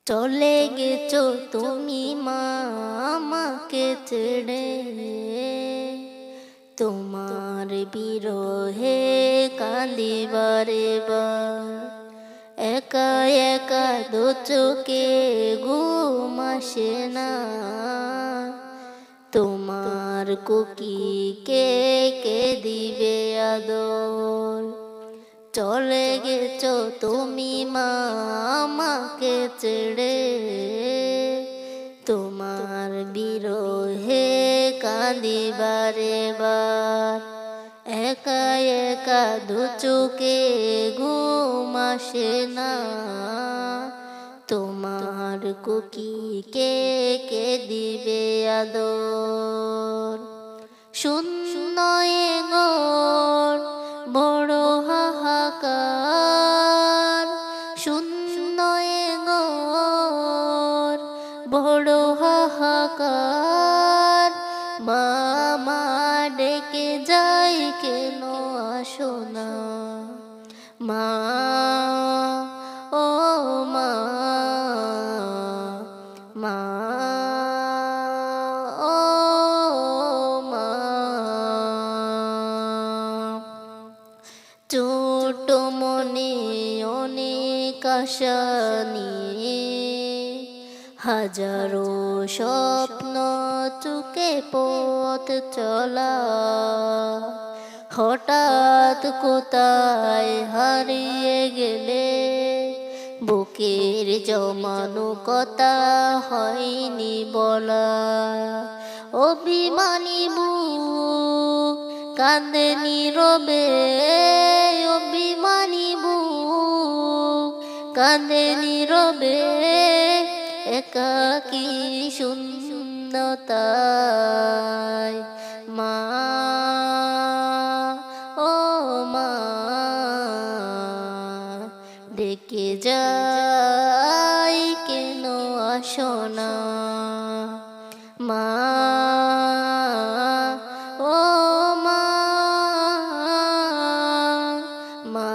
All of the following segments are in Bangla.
চলে গেছো তুমি মা আমাকে ছেড়ে, তোমার বিরহে কাঁদি বারে বার। একা একা দু চোখে ঘুম আসে না, তোমার কুকিকে কে দিবে আদর। চলে গেছো তুমি মা আমাকে ছেড়ে, তোমার বিরহে কাঁদি বারে বার। একা একা দু চোখে ঘুম আসে না, তোমার কুকিকে কে দিবে আদর। শূন্য এ ঘর বড় হাহাকার, শূন্য এ ঘর বড় হাহাকার। মামা ডেকে যাই কেন আসো না, মা ও মা, মা ও মা। ছোট মনে অনেক আশা নিয়ে, হাজারো স্বপ্ন চুকে পথ চলা। হঠাৎ কোথায় হারিয়ে গেলে, বুকের জমানো কথা হয়নি বলা। অভিমানী বুক কাঁদে নীরবে, অভিমানী বুক কাঁদে নীরবে। একাকী শূন্যতায় মা ও মা, ডেকে যাই কেন আসো না, মা ও মা, মা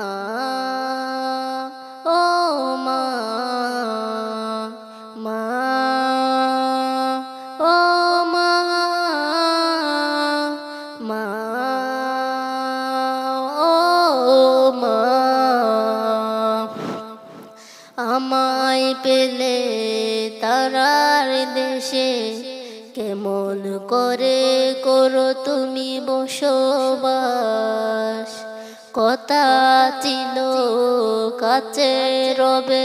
ও মা, মা ও মা, মা ও মা। আমায় পেলে তারার দেশে, কেমন করে করো তুমি বসবাস। কথা ছিল কাছে রবে,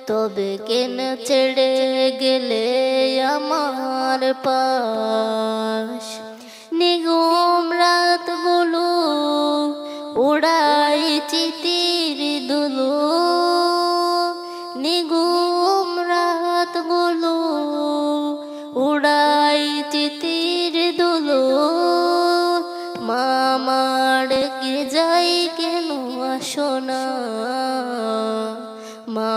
তবে কেন ছেড়ে গেলে আমার পাশ। নিগম রাতগুলো উড়াই চিতির দুলু, নিগম রাতগুলো উড়াই চিতির দুলু। মামা ডেকে যাই কেন আসো না, মা।